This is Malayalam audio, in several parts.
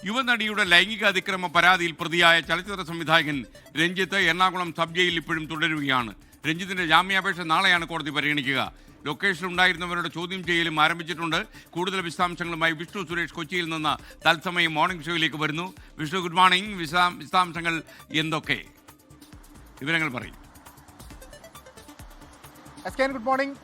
യുവനടിയുടെ ലൈംഗിക അതിക്രമ പരാതിയിൽ പ്രതിയായ ചലച്ചിത്ര സംവിധായകൻ രഞ്ജിത്ത് എറണാകുളം സബ് ജയിലിൽ ഇപ്പോഴും തുടരുകയാണ്. രഞ്ജിത്തിന്റെ ജാമ്യാപേക്ഷ നാളെയാണ് കോടതി പരിഗണിക്കുക. ലൊക്കേഷനിലുണ്ടായിരുന്നവരുടെ ചോദ്യം ചെയ്യലും ആരംഭിച്ചിട്ടുണ്ട്. കൂടുതൽ വിശദാംശങ്ങളുമായി വിഷ്ണു സുരേഷ് കൊച്ചിയിൽ നിന്ന് തത്സമയം മോർണിംഗ് ഷോയിലേക്ക് വരുന്നു. Vishnu, good morning. വിശദാംശങ്ങൾ എന്തൊക്കെ? വിവരങ്ങൾ പറയും. Good morning.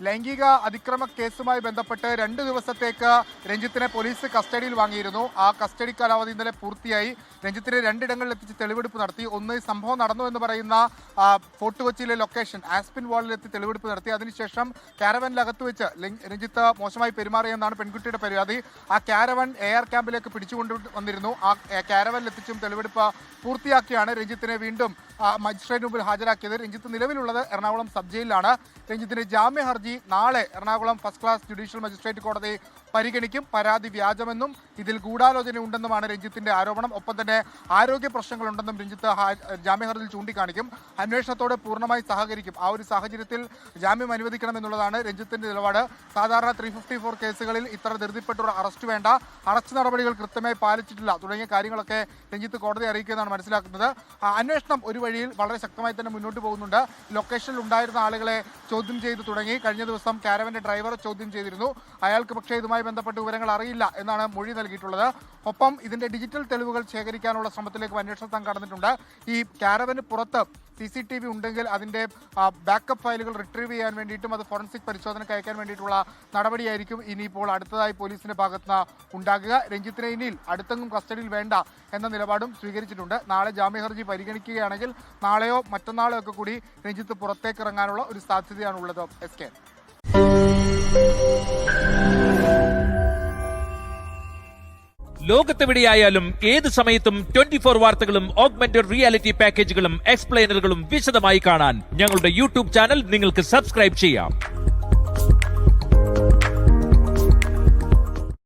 ലൈംഗിക അതിക്രമ കേസുമായി ബന്ധപ്പെട്ട് 2 ദിവസത്തേക്ക് രഞ്ജിത്തിനെ പോലീസ് കസ്റ്റഡിയിൽ വാങ്ങിയിരുന്നു. ആ കസ്റ്റഡി കാലാവധി ഇന്നലെ പൂർത്തിയായി. രഞ്ജിത്തിനെ 2 ഇടങ്ങളിൽ എത്തിച്ച് തെളിവെടുപ്പ് നടത്തി. ഒന്ന്, സംഭവം നടന്നു എന്ന് പറയുന്ന ഫോർട്ട് കൊച്ചിയിലെ ലൊക്കേഷൻ ആസ്പിൻ വാളിലെത്തി തെളിവെടുപ്പ് നടത്തി. അതിനുശേഷം കാരവനിലകത്ത് വെച്ച് രഞ്ജിത്ത് മോശമായി പെരുമാറിയെന്നാണ് പെൺകുട്ടിയുടെ പരാതി. ആ കാരവൻ എയർ ക്യാമ്പിലേക്ക് പിടിച്ചുകൊണ്ട് വന്നിരുന്നു. ആ കാരവനിലെത്തിച്ചും തെളിവെടുപ്പ് പൂർത്തിയാക്കിയാണ് രഞ്ജിത്തിനെ വീണ്ടും മജിസ്ട്രേറ്റ് മുമ്പിൽ ഹാജരാക്കിയത്. രഞ്ജിത്ത് നിലവിലുള്ളത് എറണാകുളം സബ് ജയിലിലാണ്. രഞ്ജിത്തിന്റെ ജാമ്യ ഹർജി നാളെ Ernakulam first class judicial magistrate കോടതി പരിഗണിക്കും. പരാതി വ്യാജമെന്നും ഇതിൽ ഗൂഢാലോചന ഉണ്ടെന്നുമാണ് രഞ്ജിത്തിന്റെ ആരോപണം. ഒപ്പം തന്നെ ആരോഗ്യ പ്രശ്നങ്ങളുണ്ടെന്നും രഞ്ജിത്ത് ജാമ്യ ഹർജിയിൽ ചൂണ്ടിക്കാണിക്കും. അന്വേഷണത്തോട് പൂർണ്ണമായി സഹകരിക്കും. ആ ഒരു സാഹചര്യത്തിൽ ജാമ്യം അനുവദിക്കണമെന്നുള്ളതാണ് രഞ്ജിത്തിന്റെ നിലപാട്. സാധാരണ 354 കേസുകളിൽ ഇത്ര ധൃതിപ്പെട്ടൊരു അറസ്റ്റ് വേണ്ട, അറസ്റ്റ് നടപടികൾ കൃത്യമായി പാലിച്ചിട്ടില്ല തുടങ്ങിയ കാര്യങ്ങളൊക്കെ രഞ്ജിത്ത് കോടതിയെ അറിയിക്കുമെന്നാണ് മനസ്സിലാക്കുന്നത്. അന്വേഷണം ഒരു വഴിയിൽ വളരെ ശക്തമായി തന്നെ മുന്നോട്ട് പോകുന്നുണ്ട്. ലൊക്കേഷനിൽ ഉണ്ടായിരുന്ന ആളുകളെ ചോദ്യം ചെയ്ത് തുടങ്ങി. കഴിഞ്ഞ ദിവസം കാരവന്റെ ഡ്രൈവറെ ചോദ്യം ചെയ്തിരുന്നു. അയാൾക്ക് പക്ഷേ ഇതുമായി ബന്ധപ്പെട്ട വിവരങ്ങൾ അറിയില്ല എന്നാണ് മൊഴി നൽകിയിട്ടുള്ളത്. ഒപ്പം ഇതിന്റെ ഡിജിറ്റൽ തെളിവുകൾ ശേഖരിക്കാനുള്ള ശ്രമത്തിലേക്ക് അന്വേഷണ സംഘം കടന്നിട്ടുണ്ട്. ഈ കാരവന് പുറത്ത് CCTV ഉണ്ടെങ്കിൽ അതിന്റെ ബാക്കപ്പ് ഫയലുകൾ റിട്രീവ് ചെയ്യാൻ വേണ്ടിയിട്ടും അത് ഫോറൻസിക് പരിശോധനയ്ക്ക് അയക്കാൻ വേണ്ടിയിട്ടുള്ള നടപടിയായിരിക്കും ഇനിയിപ്പോൾ അടുത്തതായി പോലീസിന്റെ ഭാഗത്തുനിന്ന് ഉണ്ടാകുക. രഞ്ജിത്തിനെ ഇനിയിൽ അടുത്തെങ്ങും കസ്റ്റഡിയിൽ വേണ്ട എന്ന നിലപാടും സ്വീകരിച്ചിട്ടുണ്ട്. നാളെ ജാമ്യ ഹർജി പരിഗണിക്കുകയാണെങ്കിൽ നാളെയോ മറ്റന്നാളോ ഒക്കെ കൂടി രഞ്ജിത്ത് പുറത്തേക്ക് ഇറങ്ങാനുള്ള ഒരു സാധ്യതയാണുള്ളത്. SK ലോകത്തെവിടെയായാലും ഏത് സമയത്തും 24 വാർത്തകളും ഓഗ്മെന്റഡ് റിയാലിറ്റി പാക്കേജുകളും എക്സ്പ്ലെയിനറുകളും വിശദമായി കാണാൻ ഞങ്ങളുടെ യൂട്യൂബ് ചാനൽ നിങ്ങൾക്ക് സബ്സ്ക്രൈബ് ചെയ്യാം.